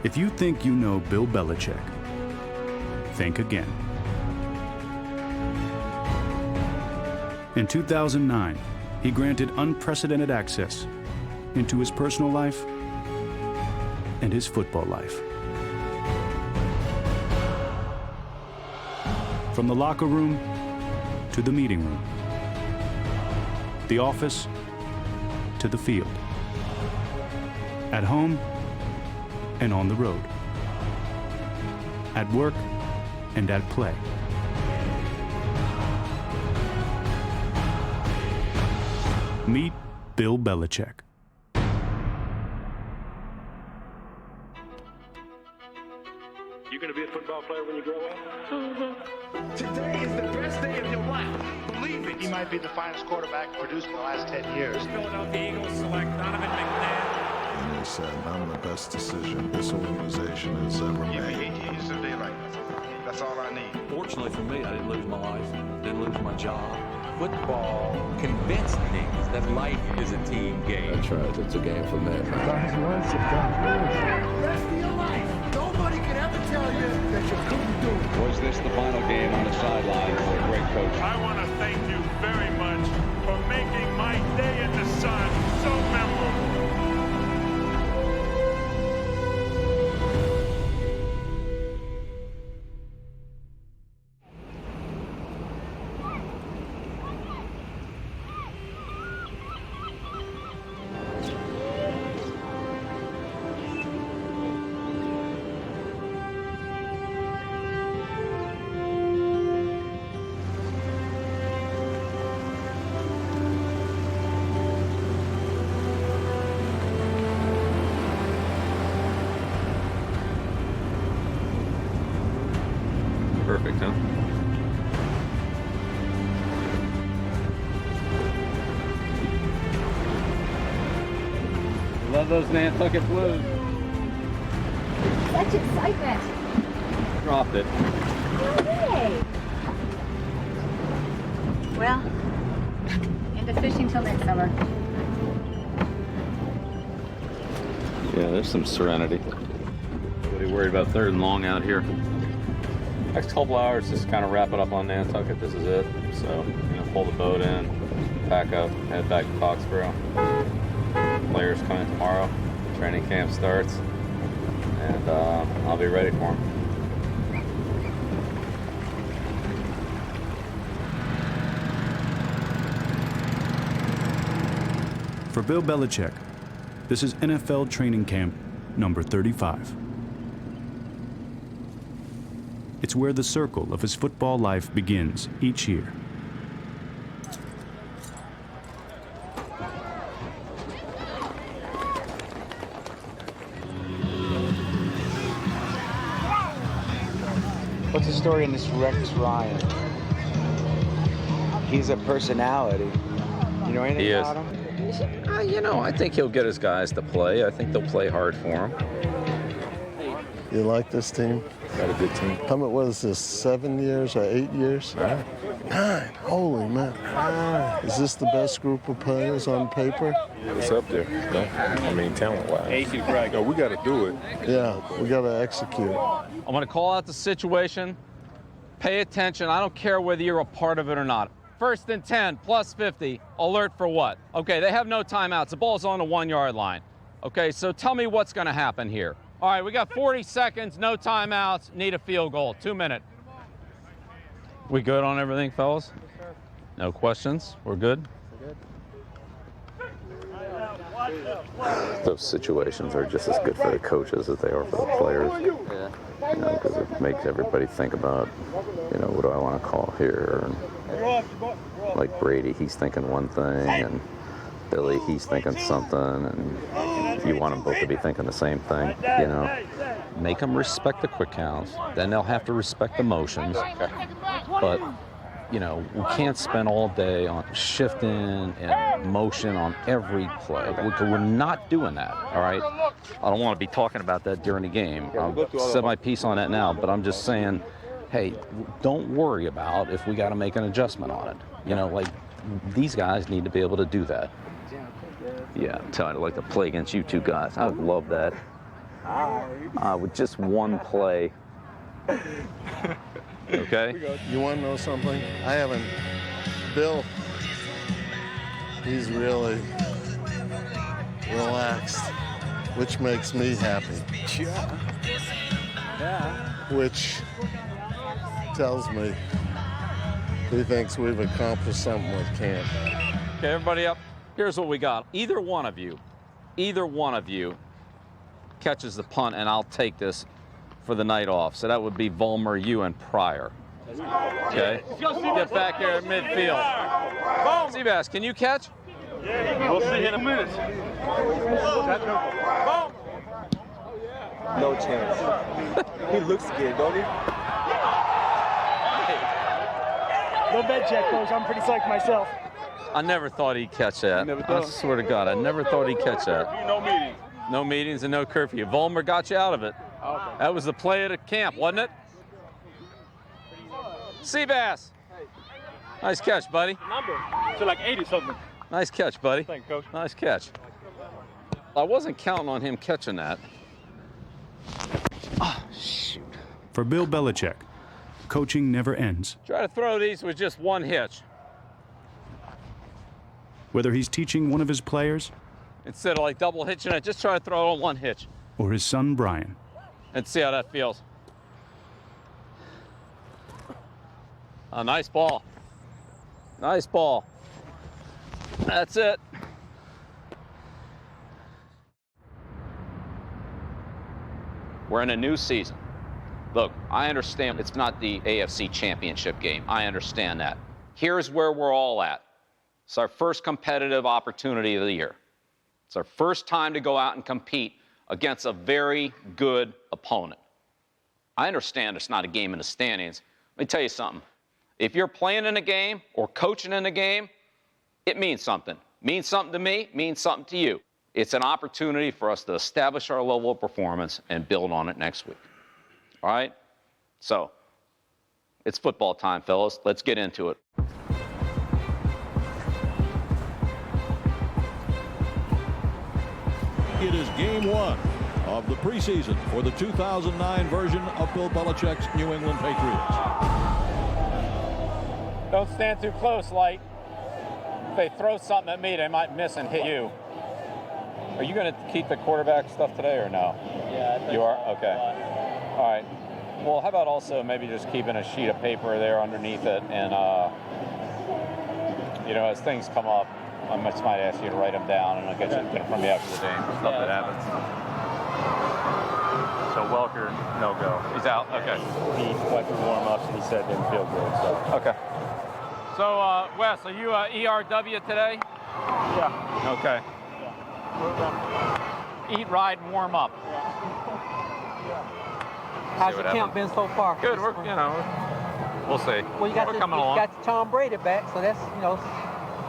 If you think you know Bill Belichick, think again. In 2009, he granted unprecedented access into his personal life and his football life. From the locker room to the meeting room, the office to the field, at home and on the road, at work and at play. Meet Bill Belichick. You gonna be a football player when you grow up? Today is the best day of your life. Believe it. He might be the finest quarterback produced in the last 10 years. Philadelphia Eagles select Donovan McNabb. And he said, I'm the best decision this organization has ever Give me made. 8 years of daylight. That's all I need. Fortunately for me, I didn't lose my life, didn't lose my job. Football convinced me that life is a team game. That's right, it's a game for men. Rest of your life. Nobody can ever tell you that you couldn't do it. Was this the final game on the sideline for a great coach? I want to thank you very much for making my day in the sun so memorable. Perfect, huh? Love those Nantucket Blues. Such excitement. Dropped it. Hey. Well, into fishing till next summer. Yeah, there's some serenity. What are you worried about third and long out here? Next couple hours, just kind of wrap it up on Nantucket. This is it. So, pull the boat in, pack up, head back to Foxborough. Players come in tomorrow. Training camp starts, and I'll be ready for them. For Bill Belichick, this is NFL training camp number 35. It's where the circle of his football life begins each year. What's the story in this Rex Ryan? He's a personality. You know anything about him? I think he'll get his guys to play. I think they'll play hard for him. You like this team? Got a good team. How much was this, 7 years or 8 years? 9. Holy man. Is this the best group of players on paper? It's up there. I mean, talent-wise. No, we got to do it. Yeah, we got to execute. I'm going to call out the situation. Pay attention. I don't care whether you're a part of it or not. First and 10, plus 50. Alert for what? Okay, they have no timeouts. The ball's on the 1 yard line. Okay, so tell me what's going to happen here. All right, we got 40 seconds, no timeouts, need a field goal, 2 minutes. We good on everything, fellas? No questions? We're good? Those situations are just as good for the coaches as they are for the players. Because it makes everybody think about, what do I want to call here? And like Brady, he's thinking one thing, and Billy, he's thinking something, and you want them both to be thinking the same thing, Make them respect the quick counts, then they'll have to respect the motions. But, we can't spend all day on shifting and motion on every play. We're not doing that, all right? I don't want to be talking about that during the game. I'll set my piece on that now, but I'm just saying, hey, don't worry about if we got to make an adjustment on it. These guys need to be able to do that. Yeah, I'm telling you, I'd like to play against you two guys. I would love that. with just one play. Okay? You want to know something? I haven't. Bill, he's really relaxed, which makes me happy. Yeah. Which tells me he thinks we've accomplished something with camp. Okay, everybody up. Here's what we got. Either one of you catches the punt, and I'll take this for the night off. So that would be Vollmer, you, and Pryor. Okay? Get back there at midfield. Seabass, can you catch? We'll see in a minute. No chance. He looks good, don't he? No bed check, coach. I'm pretty psyched myself. I never thought he'd catch that. I swear to God, I never thought he'd catch that. No meetings. No meetings and no curfew. Vollmer got you out of it. Okay. That was the play of the camp, wasn't it? Seabass. Nice catch, buddy. Number. So like 80 something. Nice catch, buddy. Thanks, coach. Nice catch. I wasn't counting on him catching that. Oh, shoot. For Bill Belichick, coaching never ends. Try to throw these with just one hitch. Whether he's teaching one of his players Instead of like double hitching it, just try to throw it on one hitch or his son Brian. and see how that feels. A nice ball. Nice ball. That's it. We're in a new season. Look, I understand it's not the AFC Championship game. I understand that. Here's where we're all at. It's our first competitive opportunity of the year. It's our first time to go out and compete against a very good opponent. I understand it's not a game in the standings. Let me tell you something. If you're playing in a game or coaching in a game, it means something. Means something to me, means something to you. It's an opportunity for us to establish our level of performance and build on it next week. All right? So, it's football time, fellas. Let's get into it. It is game one of the preseason for the 2009 version of Bill Belichick's New England Patriots. Don't stand too close, Light. If they throw something at me, they might miss and hit you. Are you going to keep the quarterback stuff today or no? Yeah, I think you are? Okay. All right. Well, how about also maybe just keeping a sheet of paper there underneath it and, you know, as things come up, I just might ask you to write them down and I'll get you from me after the game. Stuff that happens. So Welker, no go. He's out? Okay. He went through warm-ups and he said it didn't feel good. So. Okay. So, Wes, are you ERW today? Yeah. Okay. Yeah. Eat, ride, and warm up. How's your camp been so far? Good. We're, you know, we'll see. Well, you got we're coming along. You got Tom Brady back, so that's, you know,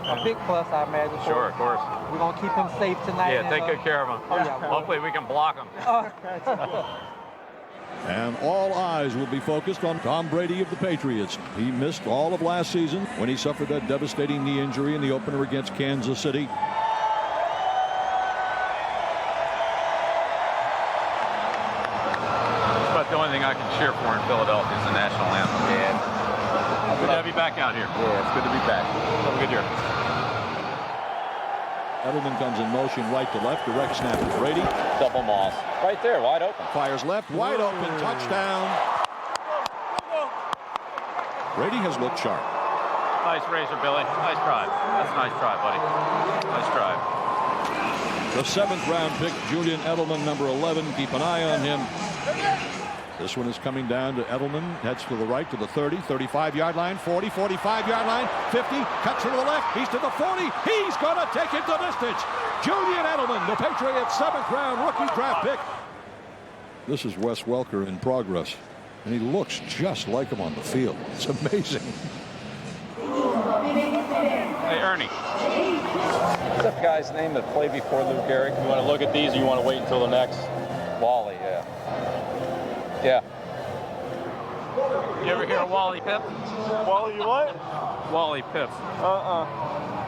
a big plus, I imagine. Sure, of course. We're going to keep him safe tonight. Yeah, take good care of him. Oh, yeah. Hopefully we can block him. And all eyes will be focused on Tom Brady of the Patriots. He missed all of last season when he suffered that devastating knee injury in the opener against Kansas City. But the only thing I can cheer for in Philadelphia is the national anthem. Yeah. Good to have you back out here. Yeah, it's good to be back. Have a good year. Edelman comes in motion right to left, direct snap to Brady. Double Moss. Right there, wide open. Fires left, wide open, touchdown. Brady has looked sharp. Nice razor, Billy. Nice drive. That's a nice drive, buddy. Nice drive. The 7th round pick, Julian Edelman, number 11. Keep an eye on him. This one is coming down to Edelman. Heads to the right to the 30, 35-yard line, 40, 45-yard line, 50. Cuts to the left. He's to the 40. He's going to take it the distance. Julian Edelman, the Patriots' 7th round rookie draft pick. This is Wes Welker in progress, and he looks just like him on the field. It's amazing. Hey, Ernie. What's that guy's name that played before Lou Gehrig? You want to look at these or you want to wait until the next? Wally, yeah. Yeah. You ever hear of Wally Pipp? Wally, what? Wally Pipp.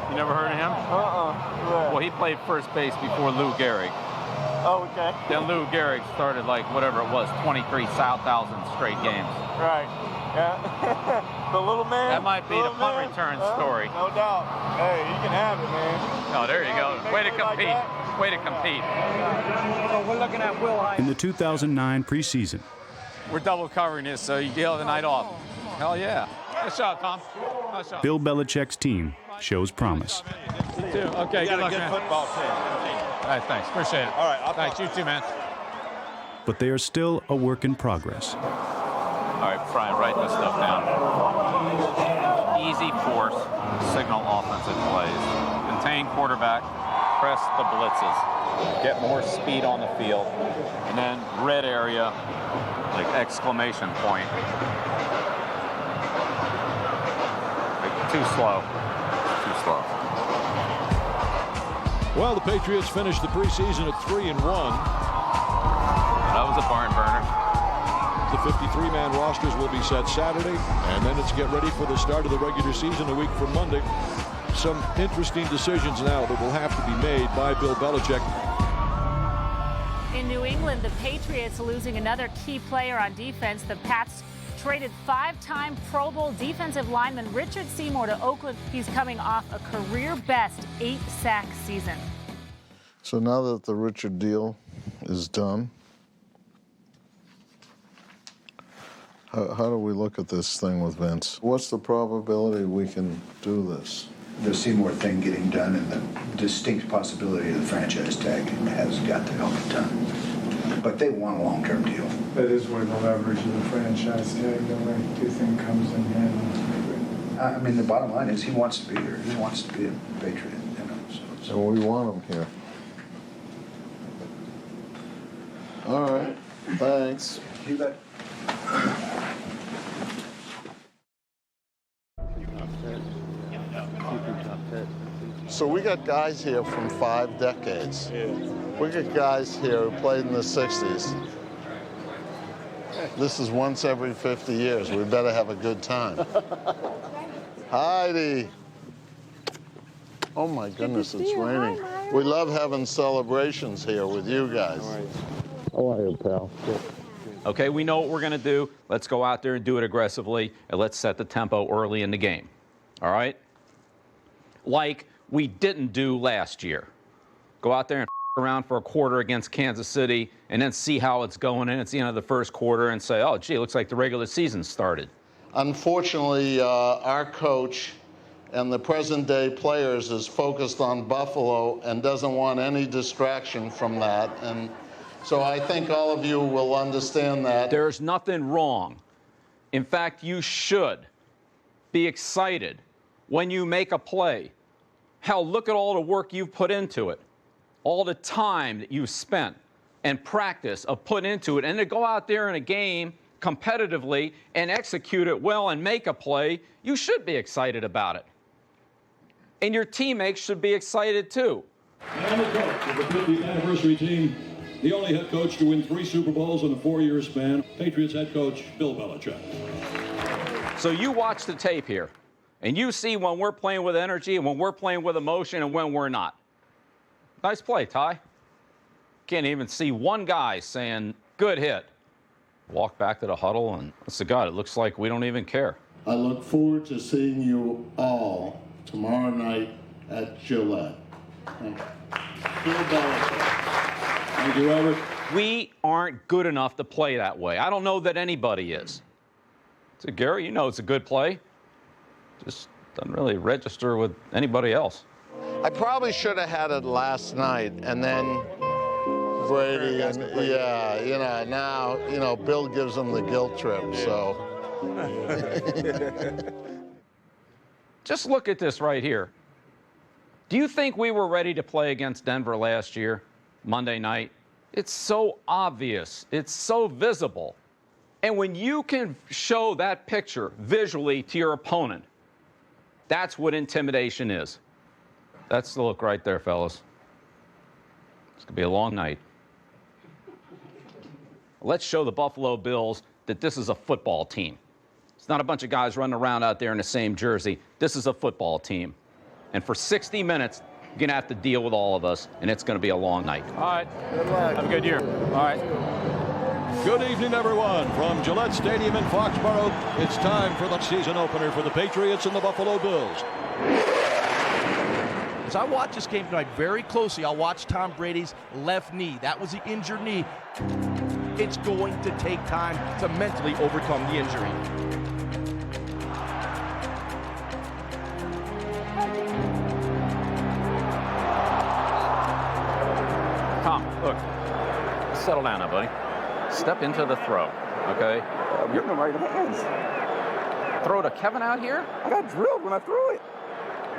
You never heard of him? Yeah. Well, he played first base before Lou Gehrig. Oh, okay. Then Lou Gehrig started like whatever it was, 23,000 straight games. Right. Yeah. The little man. That might be the punt return story. No doubt. Hey, you can have it, man. Oh, there you go. Way to compete. Way to compete. So we're looking at Will High. In the 2009 preseason, We're double covering this, so you get the night off. Hell yeah. Nice shot, Tom. Nice shot. Bill Belichick's team shows promise. Okay, good luck, man. Football team. All right, thanks. Appreciate it. All right, thanks. You too, man. But they are still a work in progress. All right, Brian, write this stuff down. Easy force, signal offensive plays. Contain quarterback, press the blitzes. Get more speed on the field. And then red area, like exclamation point. Like, too slow. Too slow. Well, the Patriots finished the preseason at 3-1. That was a barn burner. The 53-man rosters will be set Saturday, and then it's get ready for the start of the regular season a week from Monday. Some interesting decisions now that will have to be made by Bill Belichick. In New England, the Patriots losing another key player on defense. The Pats traded 5-time Pro Bowl defensive lineman Richard Seymour to Oakland. He's coming off a career-best 8-sack season. So now that the Richard deal is done, how do we look at this thing with Vince? What's the probability we can do this? The Seymour thing getting done and the distinct possibility of the franchise tag has got to help a ton. But they want a long-term deal. That is where the leverage of the franchise tag, though, I do think comes in handy. I mean, the bottom line is he wants to be here. He wants to be a Patriot, you know. So And we want him here. All right, thanks. You bet. So we got guys here from 5 decades. We got guys here who played in the 60s. This is once every 50 years. We better have a good time. Heidi. Oh my goodness, it's raining. We love having celebrations here with you guys. How are you, pal? Okay, we know what we're going to do. Let's go out there and do it aggressively, and let's set the tempo early in the game. All right? Like we didn't do last year. Go out there and around for a quarter against Kansas City and then see how it's going, and it's the end of the first quarter and say, oh, gee, it looks like the regular season started. Unfortunately, our coach and the present-day players is focused on Buffalo and doesn't want any distraction from that. And so I think all of you will understand that. There's nothing wrong. In fact, you should be excited when you make a play. Hell, look at all the work you've put into it, all the time that you've spent and practice of putting into it, and to go out there in a game competitively and execute it well and make a play, you should be excited about it. And your teammates should be excited too. And the coach of the 50th anniversary team, the only head coach to win 3 Super Bowls in a 4-year span, Patriots head coach Bill Belichick. So you watch the tape here, and you see when we're playing with energy and when we're playing with emotion and when we're not. Nice play, Ty. Can't even see one guy saying, good hit. Walk back to the huddle, and honest to God, it looks like we don't even care. I look forward to seeing you all tomorrow night at Gillette. Bill Belichick. Thank you, Robert. We aren't good enough to play that way. I don't know that anybody is. So, Gary, you know it's a good play. Just doesn't really register with anybody else. I probably should have had it last night, and then Brady, and yeah, you know, now, you know, Bill gives him the guilt trip, so. Just look at this right here. Do you think we were ready to play against Denver last year, Monday night? It's so obvious. It's so visible. And when you can show that picture visually to your opponent, that's what intimidation is. That's the look right there, fellas. It's going to be a long night. Let's show the Buffalo Bills that this is a football team. It's not a bunch of guys running around out there in the same jersey. This is a football team. And for 60 minutes, you're going to have to deal with all of us, and it's going to be a long night. All right. Good luck. Have a good year. All right. Good evening, everyone. From Gillette Stadium in Foxborough, it's time for the season opener for the Patriots and the Buffalo Bills. As I watch this game tonight very closely, I'll watch Tom Brady's left knee. That was the injured knee. It's going to take time to mentally overcome the injury. Tom, look, settle down now, buddy. Step into the throw, okay? I'm getting them right hands. Throw to Kevin out here? I got drilled when I threw it.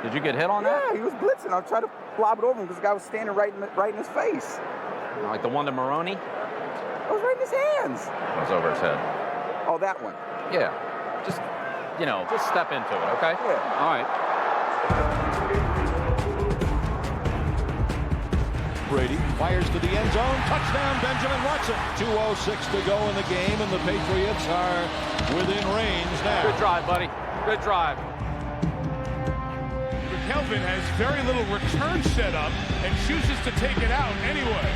Did you get hit on that? Yeah, he was blitzing. I was trying to lob it over him because the guy was standing right in his face. Like the one to Maroney? It was right in his hands. It was over his head. Oh, that one? Yeah. Just step into it, okay? Yeah. All right. Brady fires to the end zone. Touchdown, Benjamin Watson. 2:06 to go in the game, and the Patriots are within range now. Good drive, buddy. Good drive. Kelvin has very little return set up and chooses to take it out anyway.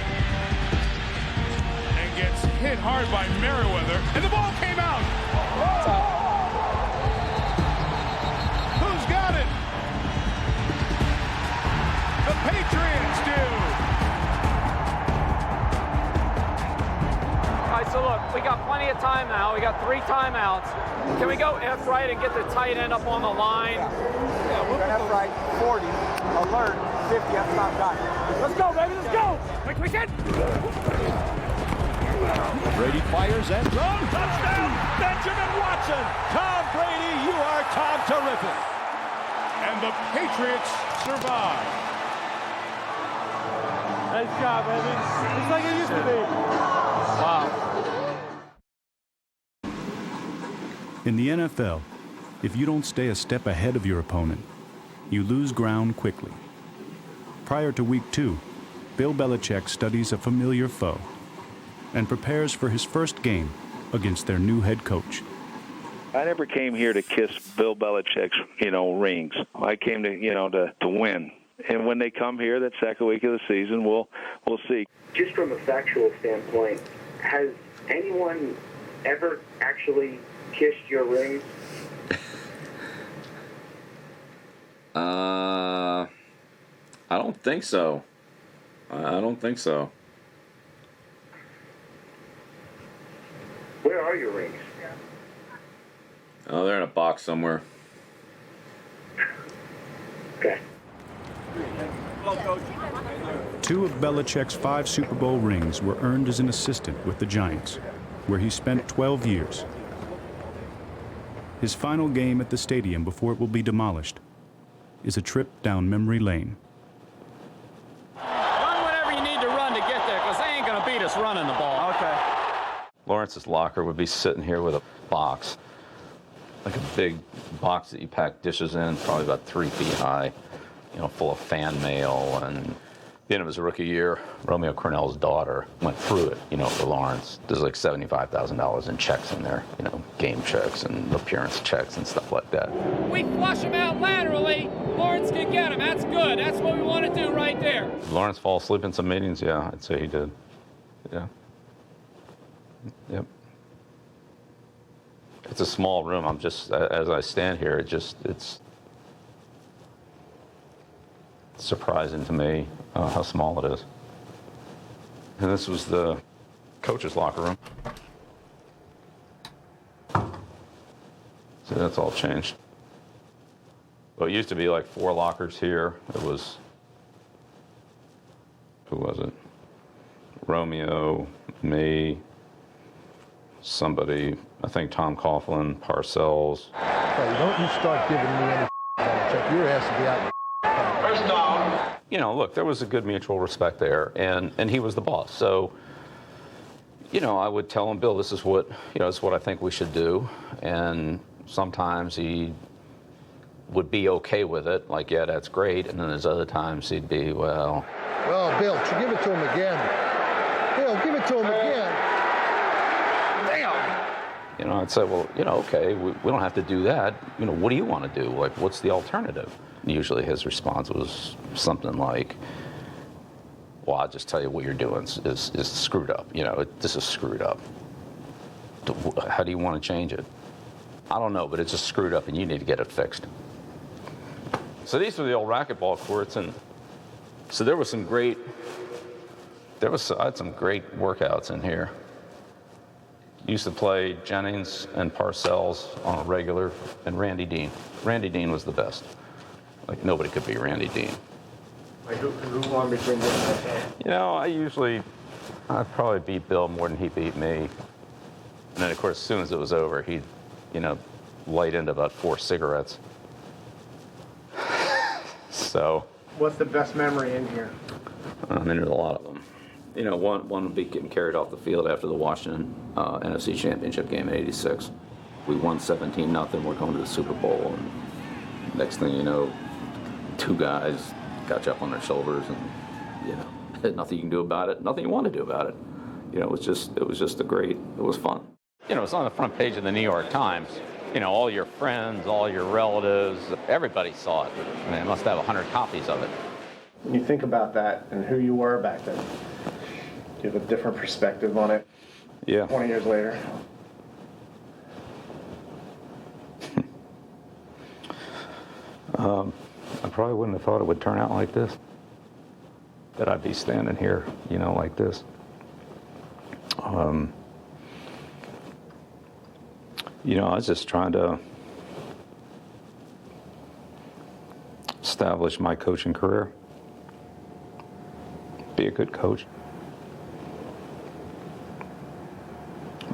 And gets hit hard by Merriweather. And the ball came out. Who's got it? The Patriots do. All right, so look, we got plenty of time now. We got 3 timeouts. Can we go F right and get the tight end up on the line? Yeah, we're going to F right, 40, alert, 50, F stop, got it. Let's go, baby, let's go! We can! Brady fires end zone. Touchdown, Benjamin Watson. Tom Brady, you are Tom terrific. And the Patriots survive. Nice job, baby. It's like it used to be. Wow. In the NFL, if you don't stay a step ahead of your opponent, you lose ground quickly. Prior to Week 2, Bill Belichick studies a familiar foe and prepares for his first game against their new head coach. I never came here to kiss Bill Belichick's, rings. I came to win. And when they come here, that second week of the season, we'll see. Just from a factual standpoint, has anyone ever actually kissed your rings? I don't think so. Where are your rings? Oh, they're in a box somewhere. Okay. 2 of Belichick's 5 Super Bowl rings were earned as an assistant with the Giants, where he spent 12 years. His final game at the stadium before it will be demolished is a trip down memory lane. Run whatever you need to run to get there, because they ain't going to beat us running the ball. Okay. Lawrence's locker would be sitting here with a box, like a big box that you pack dishes in, probably about 3 feet high, full of fan mail. And at the end of his rookie year, Romeo Cornell's daughter went through it, for Lawrence. There's like $75,000 in checks in there, game checks and appearance checks and stuff like that. We flush him out laterally. Lawrence can get him. That's good. That's what we want to do right there. Did Lawrence fall asleep in some meetings? Yeah, I'd say he did. Yeah. Yep. It's a small room. I'm just, as I stand here, it's surprising to me how small it is. And this was the coach's locker room. So that's all changed. Well, it used to be like 4 lockers here. It was, who was it? Romeo, me, somebody, I think Tom Coughlin, Parcells. Hey, don't you start giving me any check. Your ass will be out. First down. Look, there was a good mutual respect there, and he was the boss. So, I would tell him, Bill, this is what, this is what I think we should do. And sometimes he would be okay with it, like, yeah, that's great. And then there's other times he'd be, well, Bill, give it to him again. Bill, give it to him again. Damn. I I'd say, well, okay, we don't have to do that. What do you want to do? Like, what's the alternative? And usually his response was something like, well, I'll just tell you what you're doing is screwed up. This is screwed up. How do you want to change it? I don't know, but it's just screwed up and you need to get it fixed. So these were the old racquetball courts, and so I had some great workouts in here. Used to play Jennings and Parcells on a regular, and Randy Dean. Randy Dean was the best. Like, nobody could beat Randy Dean. Like, who won between you and Parcells? I'd probably beat Bill more than he beat me. And then, of course, as soon as it was over, he'd, light into about 4 cigarettes. So. What's the best memory in here? There's a lot of them. One would be getting carried off the field after the Washington NFC Championship game in '86. We won 17-0. We're going to the Super Bowl, and next thing you know, 2 guys got you up on their shoulders, and nothing you can do about it, nothing you want to do about it. It was just it was fun. It's on the front page of the New York Times. All your friends, all your relatives, everybody saw it. I mean, it must have 100 copies of it. When you think about that and who you were back then, do you have a different perspective on it? Yeah. 20 years later. I probably wouldn't have thought it would turn out like this. That I'd be standing here, like this. I was just trying to establish my coaching career. Be a good coach.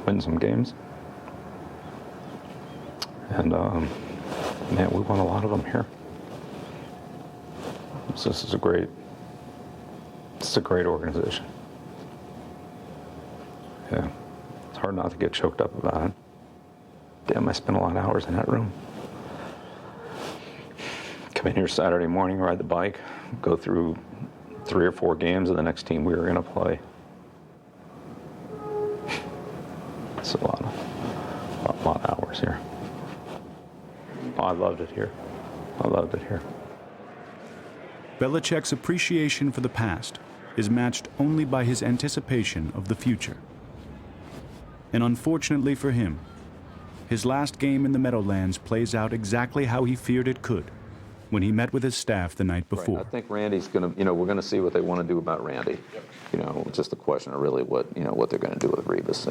Win some games. And, man, we won a lot of them here. So this is a great organization. Yeah, it's hard not to get choked up about it. Damn, I spent a lot of hours in that room. Come in here Saturday morning, ride the bike, go through 3 or 4 games of the next team we were going to play. It's a lot of hours here. Oh, I loved it here. Belichick's appreciation for the past is matched only by his anticipation of the future. And unfortunately for him, his last game in the Meadowlands plays out exactly how he feared it could when he met with his staff the night before. Right. I think Randy's going to, we're going to see what they want to do about Randy. Yep. It's just a question of really what they're going to do with Revis.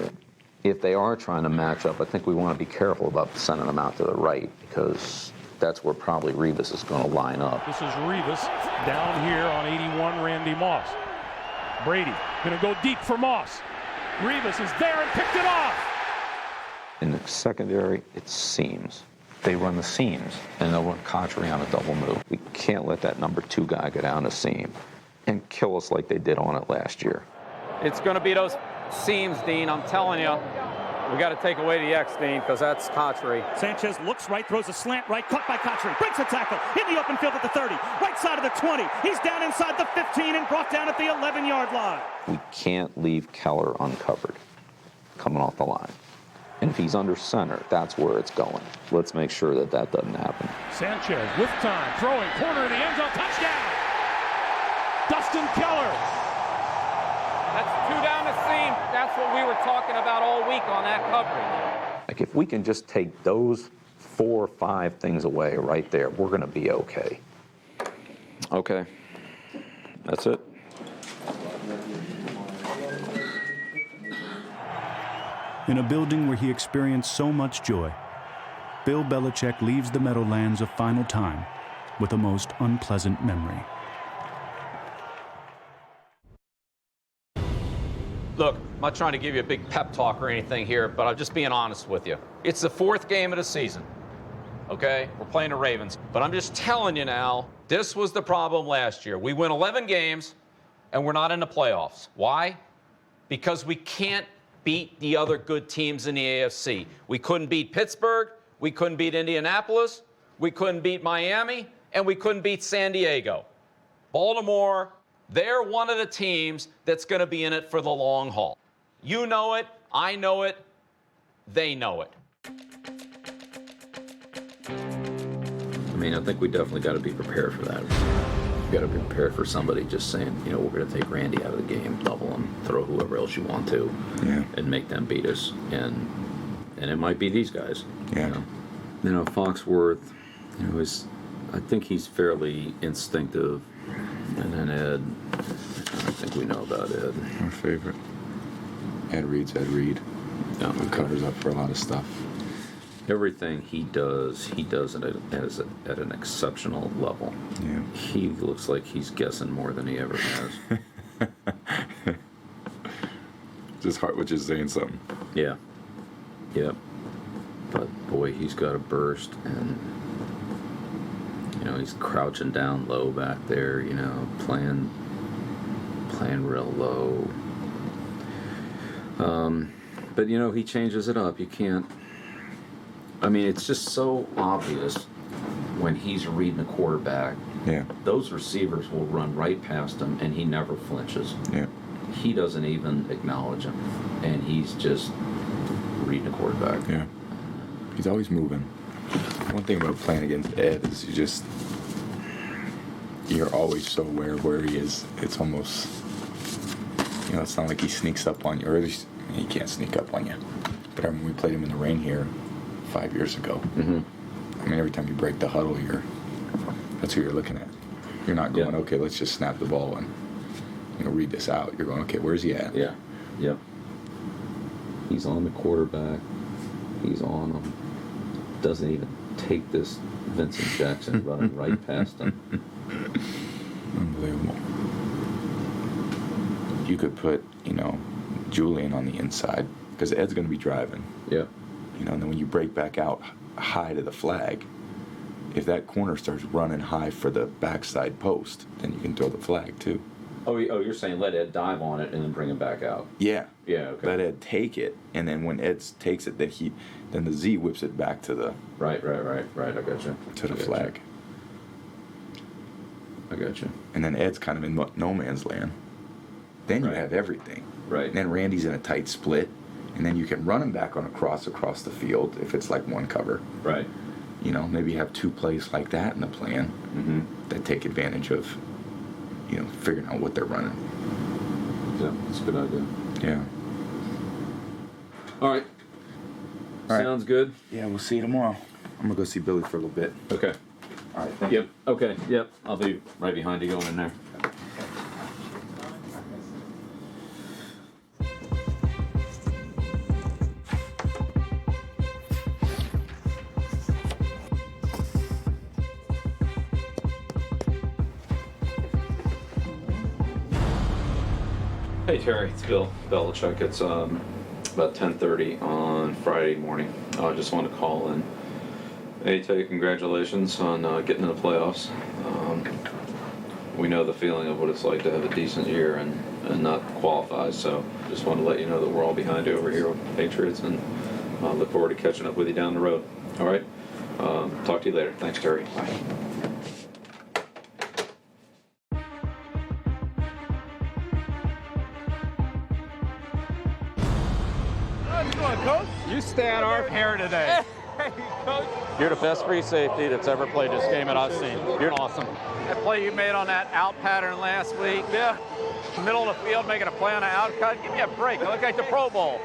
If they are trying to match up, I think we want to be careful about sending them out to the right, because that's where probably Revis is going to line up. This is Revis down here on 81, Randy Moss. Brady going to go deep for Moss. Revis is there and picked it off. In the secondary, it's seams. They run the seams, and they'll run Cotchery on a double move. We can't let that number 2 guy go down the seam and kill us like they did on it last year. It's going to be those seams, Dean. I'm telling you. We got to take away the X, Dean, because that's Cotchery. Sanchez looks right, throws a slant right, caught by Cotchery, breaks a tackle, in the open field at the 30, right side of the 20. He's down inside the 15 and brought down at the 11-yard line. We can't leave Keller uncovered coming off the line. And if he's under center, that's where it's going. Let's make sure that doesn't happen. Sanchez with time, throwing, corner of the end zone, touchdown! Dustin Keller. That's 2 down the seam. That's what we were talking about all week on that coverage. Like, if we can just take those 4 or 5 things away right there, we're going to be okay. Okay. That's it. In a building where he experienced so much joy, Bill Belichick leaves the Meadowlands a final time with a most unpleasant memory. Look, I'm not trying to give you a big pep talk or anything here, but I'm just being honest with you. It's the 4th game of the season, okay? We're playing the Ravens. But I'm just telling you now, this was the problem last year. We win 11 games, and we're not in the playoffs. Why? Because we can't beat the other good teams in the AFC. We couldn't beat Pittsburgh, we couldn't beat Indianapolis, we couldn't beat Miami, and we couldn't beat San Diego. Baltimore, they're one of the teams that's going to be in it for the long haul. You know it, I know it, they know it. mean, I think we definitely got to be prepared for that. We got to be prepared for somebody just saying, you know, we're going to take Randy out of the game, double him, throw whoever else you want to, and make them beat us. And it might be these guys. Yeah. You know, Foxworth, you know, I think he's fairly instinctive. And then Ed, I think we know about Ed. Our favorite. Ed Reed's Ed Reed. Yeah, who covers up for a lot of stuff. Everything he does it at an exceptional level. Yeah. He looks like he's guessing more than he ever has. His heart was just saying something. Yeah. Yep. But boy, he's got a burst, and you know, he's crouching down low back there, you know, playing real low. But you know, he changes it up. You can't. I mean, it's just so obvious when he's reading a quarterback. Yeah. Those receivers will run right past him, and he never flinches. Yeah. He doesn't even acknowledge him, and he's just reading a quarterback. Yeah. He's always moving. One thing about playing against Ed is you're always so aware of where he is. It's almost, you know, it's not like he sneaks up on you, or at least he can't sneak up on you. But I remember we played him in the rain here 5 years ago. Mm-hmm. I mean, every time you break the huddle, that's who you're looking at. You're not going, okay, let's just snap the ball and, you know, read this out. You're going, okay, where's he at? Yeah. Yep. He's on the quarterback. He's on him. Doesn't even take this Vincent Jackson running right past him. Unbelievable. You could put, you know, Julian on the inside because Ed's going to be driving. Yeah. You know, and then when you break back out high to the flag, if that corner starts running high for the backside post, then you can throw the flag too. Oh, you're saying let Ed dive on it and then bring him back out? Yeah. Yeah, okay. Let Ed take it, and then when Ed takes it, then the Z whips it back to the... Right, I got you. To the flag. I got you. And then Ed's kind of in no man's land. Then you have everything. Right. And then Randy's in a tight split, and then you can run him back on a cross across the field if it's like one cover. Right. You know, maybe have two plays like that in the plan that take advantage of, you know, figuring out what they're running. Yeah, that's a good idea. Yeah. All right. Sounds good. Yeah, we'll see you tomorrow. I'm going to go see Billy for a little bit. Okay. All right, thank you. Okay, yep. I'll be right behind you going in there. Hey Terry, it's Bill Belichick. It's about 10:30 on Friday morning. I just want to call and tell you congratulations on getting in the playoffs. We know the feeling of what it's like to have a decent year and not qualify, so just want to let you know that we're all behind you over here with the Patriots, and look forward to catching up with you down the road. All right? Talk to you later. Thanks, Terry. Bye. Coach? You stand our hair today. Hey, Coach. You're the best free safety that's ever played this game that I've seen. You're awesome. That play you made on that out pattern last week. Yeah. Middle of the field making a play on an out cut. Give me a break. I look like the Pro Bowl.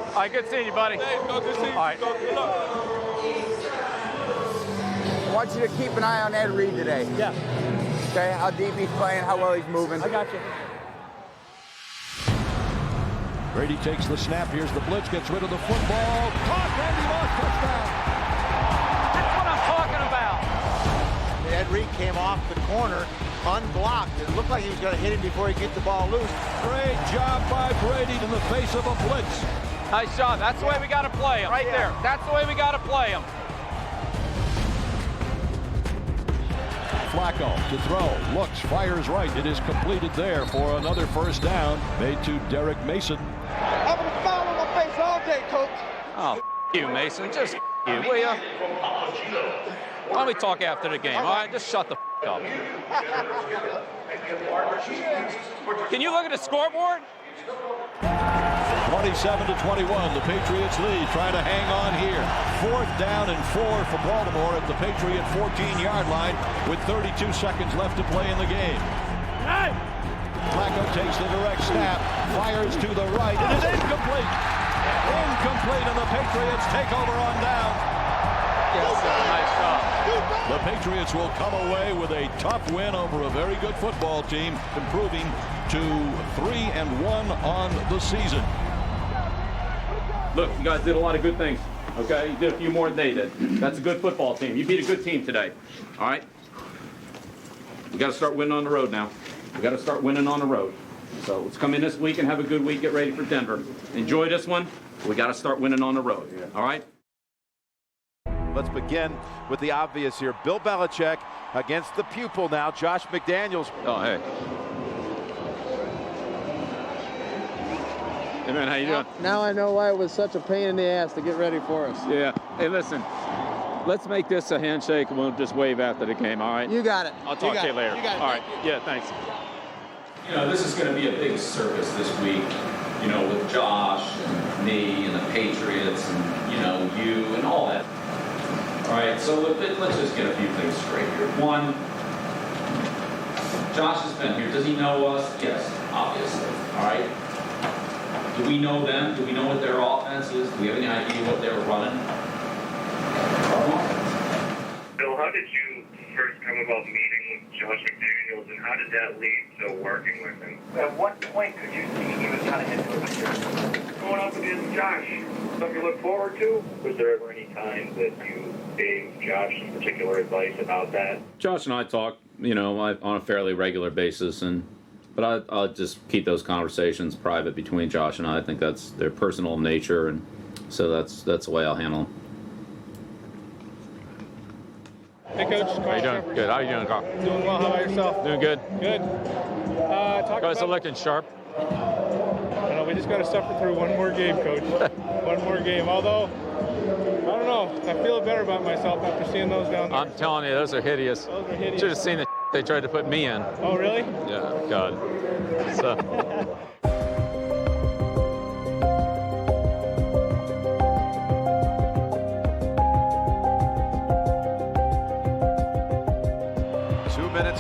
All right, good seeing you, buddy. Thanks, Coach. Good seeing you. All right. Good luck. I want you to keep an eye on Ed Reed today. Yeah. Okay, how deep he's playing, how well he's moving. I got you. Brady takes the snap. Here's the blitz. Gets rid of the football. Caught. Randy Moss. Touchdown. That's what I'm talking about. Ed Reed came off the corner unblocked. It looked like he was going to hit him before he get the ball loose. Great job by Brady in the face of a blitz. Nice job. That's the way we got to play him. Right there. That's the way we got to play him. Flacco to throw. Looks. Fires right. It is completed there for another first down. Made to Derek Mason. I'm going to foul on my face all day, Coach. Oh, you, Mason. Just you, will you? Why don't we talk after the game, all right? Just shut the up. Can you look at the scoreboard? 27-21, the Patriots lead, trying to hang on here. 4th down and 4 for Baltimore at the Patriot 14-yard line with 32 seconds left to play in the game. Flacco takes the direct snap, fires to the right. It is incomplete. Incomplete, and the Patriots take over on down. Yes, sir. Nice job. The Patriots will come away with a tough win over a very good football team, improving to 3-1 on the season. Look, you guys did a lot of good things. Okay, you did a few more than they did. That's a good football team. You beat a good team today. All right. We got to start winning on the road now. We got to start winning on the road. So let's come in this week and have a good week. Get ready for Denver. Enjoy this one. We got to start winning on the road. All right. Let's begin with the obvious here. Bill Belichick against the pupil now, Josh McDaniels. Oh, hey. Hey, man, how you doing? Now I know why it was such a pain in the ass to get ready for us. Yeah. Hey, listen. Let's make this a handshake and we'll just wave after the game, all right? You got it. I'll talk to you later. You got it. All right. Yeah, thanks. You know, this is going to be a big circus this week, you know, with Josh and me and the Patriots and, you know, you and all that. All right, so let's just get a few things straight here. One, Josh has been here. Does he know us? Yes, obviously. All right. Do we know them? Do we know what their offense is? Do we have any idea what they're running? Bill, how did you first come about meeting with Josh McDaniels, and how did that lead to working with him? At what point could you see he was kind of into it? Going up against Josh, something you look forward to? Was there ever any time that you gave Josh some particular advice about that? Josh and I talk, you know, on a fairly regular basis, but I'll just keep those conversations private between Josh and I. I think that's their personal nature, and so that's the way I'll handle them. Hey, Coach. How you doing? Good. How you doing, Carl? Doing well. How about yourself? Doing good. Good. Guys are looking sharp. I know, we just got to suffer through one more game, Coach. One more game. Although, I don't know. I feel better about myself after seeing those down there. I'm telling you, those are hideous. Those are hideous. Should have seen the they tried to put me in. Oh, really? Yeah, God. So.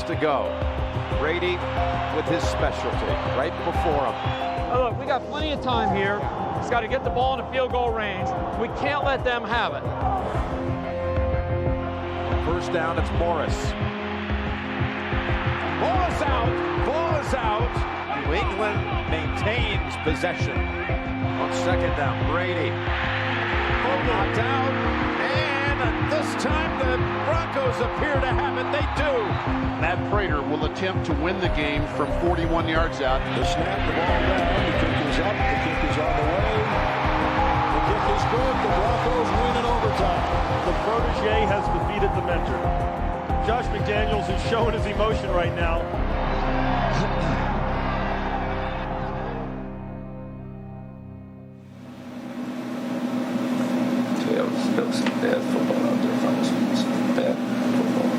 To go. Brady with his specialty right before him. Oh, look, we got plenty of time here. He's got to get the ball in the field goal range. We can't let them have it. First down, it's Morris. Ball is out. Ball is out. New England maintains possession. On second down, Brady. Ball knocked out. And this time the Broncos appear to have it. They do. Matt Prater will attempt to win the game from 41 yards out. The snap, the ball down, the kick is up, the kick is on the way. The kick is good, the Broncos win in overtime. The protege has defeated the mentor. Josh McDaniels is showing his emotion right now. That was bad football out there, fellas. Bad football.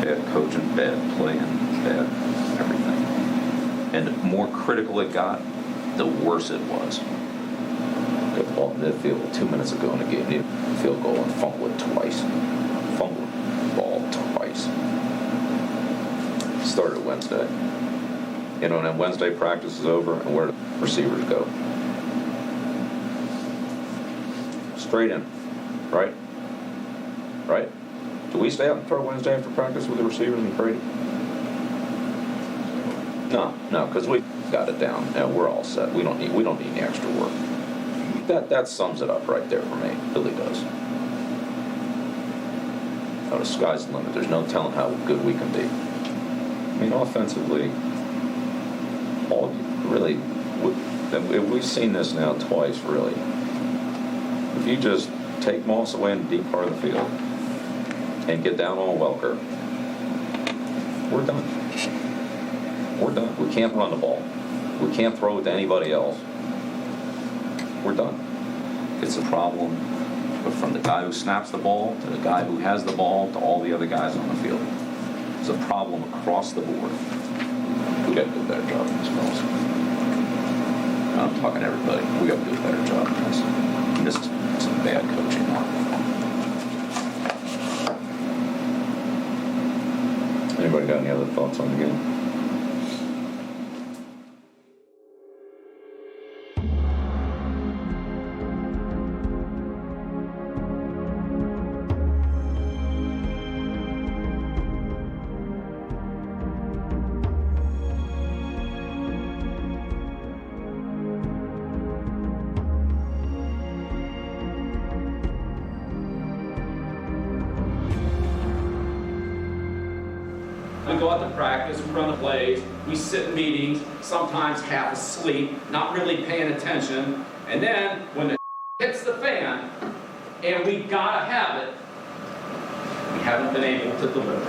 Bad coaching, bad playing, bad everything. And the more critical it got, the worse it was. Got the ball in midfield with 2 minutes ago in the game. Needed a field goal and fumble it twice. Fumbled the ball twice. Started Wednesday. You know, and then Wednesday practice is over, and where do the receivers go? Straight in. Right? Right? Do we stay out and throw Wednesday after practice with the receivers and Brady? No, because we got it down and we're all set. We don't need any extra work. That sums it up right there for me. It really does. The sky's the limit. There's no telling how good we can be. I mean, offensively, we've seen this now twice, really. If you just take Moss away in the deep part of the field and get down on Welker, we're done. We're done. We can't run the ball. We can't throw it to anybody else. We're done. It's a problem from the guy who snaps the ball to the guy who has the ball to all the other guys on the field. It's a problem across the board. We got to do a better job than this, fellas. I'm talking to everybody. We got to do a better job than this. And this is some bad coaching now. Anybody got any other thoughts on the game? We go out to practice, we run the plays, we sit in meetings, sometimes half asleep, not really paying attention, and then when the hits the fan, and we gotta have it, we haven't been able to deliver.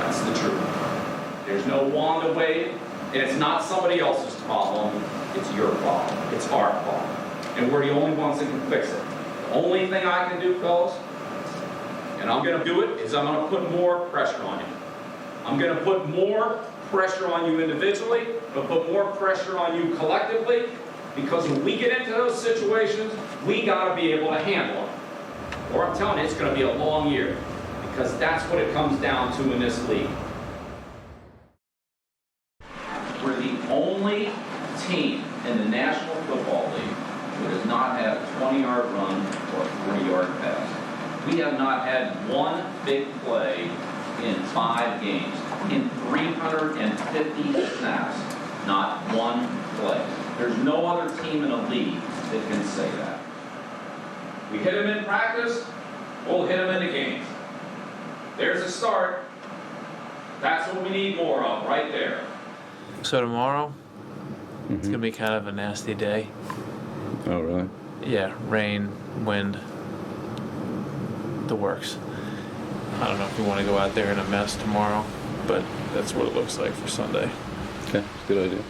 That's the truth. There's no wand to wave, and it's not somebody else's problem, it's your problem, it's our problem. And we're the only ones that can fix it. The only thing I can do, fellas, and I'm gonna do it, is I'm gonna put more pressure on you. I'm going to put more pressure on you individually, but put more pressure on you collectively, because when we get into those situations, we got to be able to handle them. Or I'm telling you, it's going to be a long year, because that's what it comes down to in this league. We're the only team in the National Football League who does not have a 20-yard run or a 40-yard pass. We have not had one big play in 5 games, in 350 snaps, not one play. There's no other team in the league that can say that. We hit them in practice, we'll hit them in the games. There's a start. That's what we need more of, right there. So tomorrow, it's gonna be kind of a nasty day. Oh, really? Yeah, rain, wind, the works. I don't know if we want to go out there in a mess tomorrow, but that's what it looks like for Sunday. Okay, good idea.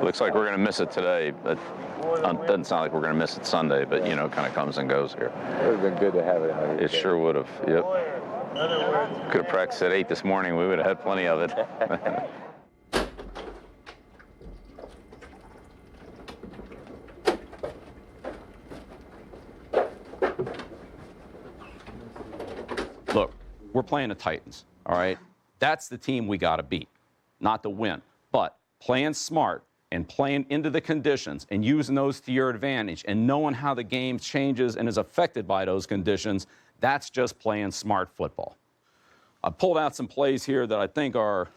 Looks like we're going to miss it today, but it doesn't sound like we're going to miss it Sunday, but, you know, it kind of comes and goes here. It would have been good to have it. It sure would have, yep. Could have practiced at 8 this morning. We would have had plenty of it. Look, we're playing the Titans, all right? That's the team we got to beat, not to win. But playing smart and playing into the conditions and using those to your advantage and knowing how the game changes and is affected by those conditions, that's just playing smart football. I pulled out some plays here that I think are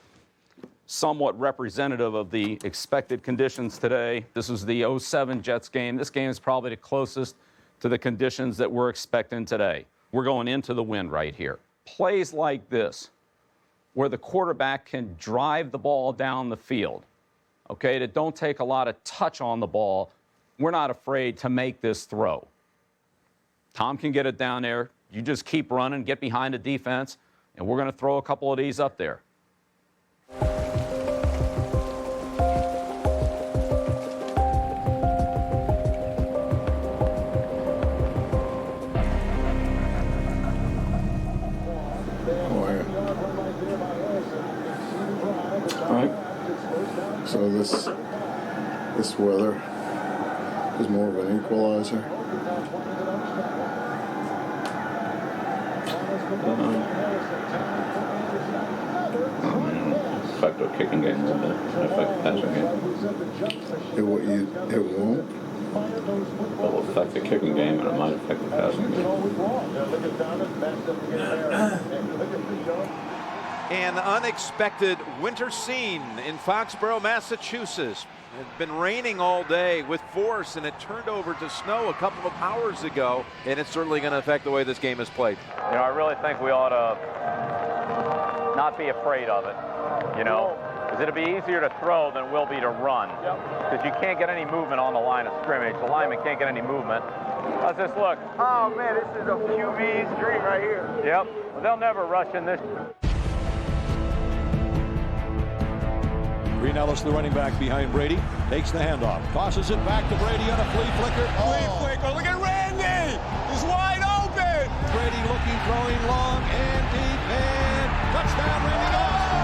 somewhat representative of the expected conditions today. This is the 07 Jets game. This game is probably the closest to the conditions that we're expecting today. We're going into the wind right here. Plays like this, where the quarterback can drive the ball down the field, okay, that don't take a lot of touch on the ball, we're not afraid to make this throw. Tom can get it down there. You just keep running, get behind the defense, and we're going to throw a couple of these up there. So this weather is more of an equalizer. Affect the kicking game a little bit. Affect the passing game. It won't. It'll affect the kicking game, and it might affect the passing game. An unexpected winter scene in Foxborough, Massachusetts. It's been raining all day with force, and it turned over to snow a couple of hours ago, and it's certainly going to affect the way this game is played. You know, I really think we ought to not be afraid of it, you know, because it'll be easier to throw than it will be to run, because you can't get any movement on the line of scrimmage. The lineman can't get any movement. How's this look? Oh, man, this is a QB's dream right here. Yep. Well, they'll never rush in this. Green Ellis, the running back behind Brady, takes the handoff, tosses it back to Brady on a flea flicker. Flea flicker, look at Randy! He's wide open! Brady looking, throwing long and deep, and touchdown, Randy Moss!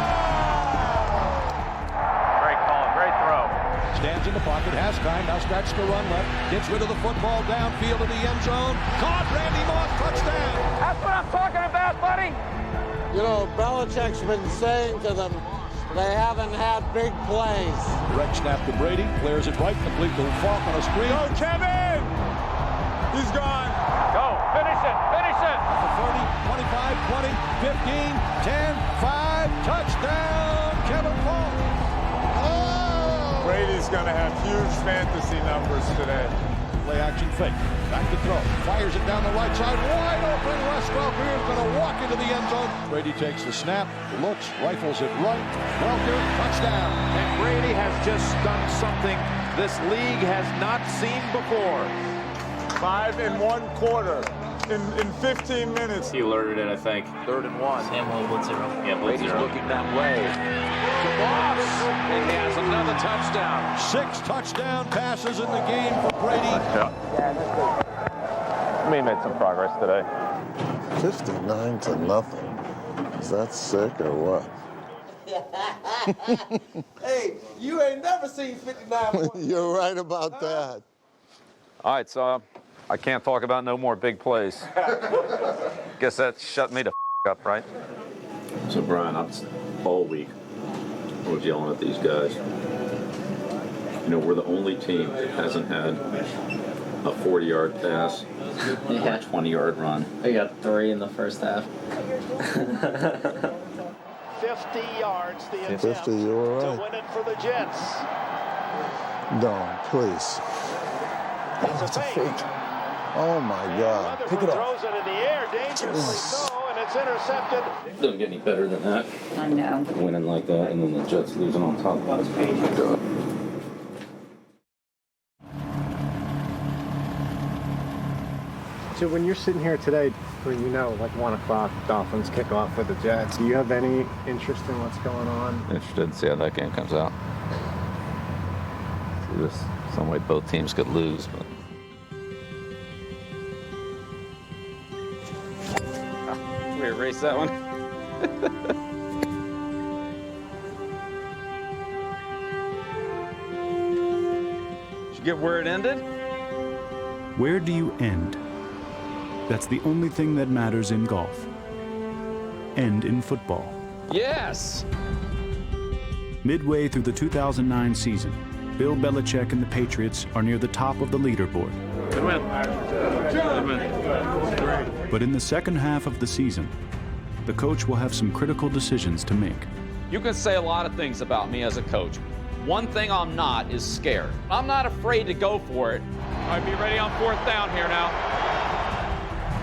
Stands in the pocket, has time, now starts to run left, gets rid of the football downfield to the end zone. Caught, Randy Moss, touchdown. That's what I'm talking about, buddy. You know, Belichick's been saying to them, they haven't had big plays. Direct snap to Brady, clears it right, complete to Falk on a screen. Go, Kevin! He's gone. Go, finish it, finish it. 30, 25, 20, 15, 10, 5, touchdown, Kevin Falk. Brady's going to have huge fantasy numbers today. Play action fake, back to throw, fires it down the right side, wide open. Wes Welker is going to walk into the end zone. Brady takes the snap, looks, rifles it right. Welker, touchdown. And Brady has just done something this league has not seen before. 5 in 1 quarter. In 15 minutes. He alerted it, I think. 3rd and 1. Samuel blitz zero. Yeah, blitz Brady's zero. looking that way. To Moss. And he has another touchdown. 6 touchdown passes in the game for Brady. We made some progress today. 59-0. Is that sick or what? Hey, you ain't never seen 59 points. You're right about that. All right, so I can't talk about no more big plays. Guess that shut me the up, right? So, Brian, all week I was yelling at these guys. You know, we're the only team that hasn't had a 40-yard pass or a 20-yard run. We got 3 in the first half. 50 yards, the attempt 50, you were right. to win it for the Jets. Don't, please. It's a fake. Oh, my God. Pick it up. Throws it in the air, dangerously so, and it's intercepted. Doesn't get any better than that. I know. Winning like that, and then the Jets losing on top of that. Oh, my God. So when you're sitting here today, when you know, like 1 o'clock, Dolphins kick off with the Jets, do you have any interest in what's going on? Interested to see how that game comes out. See, this some way both teams could lose, but. We erase that one. Did you get where it ended? Where do you end? That's the only thing that matters in golf. And in football. Yes! Midway through the 2009 season, Bill Belichick and the Patriots are near the top of the leaderboard. Good win. Good win. But in the second half of the season, the coach will have some critical decisions to make. You can say a lot of things about me as a coach. One thing I'm not is scared. I'm not afraid to go for it. All right, be ready on 4th down here now.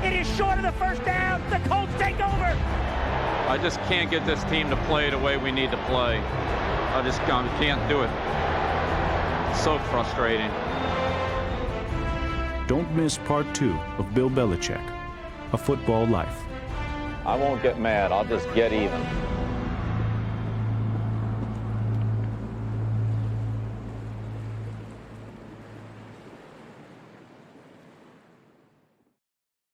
It is short of the first down. The Colts take over. I just can't get this team to play the way we need to play. I just can't do it. It's so frustrating. Don't miss part 2 of Bill Belichick, A Football Life. I won't get mad. I'll just get even.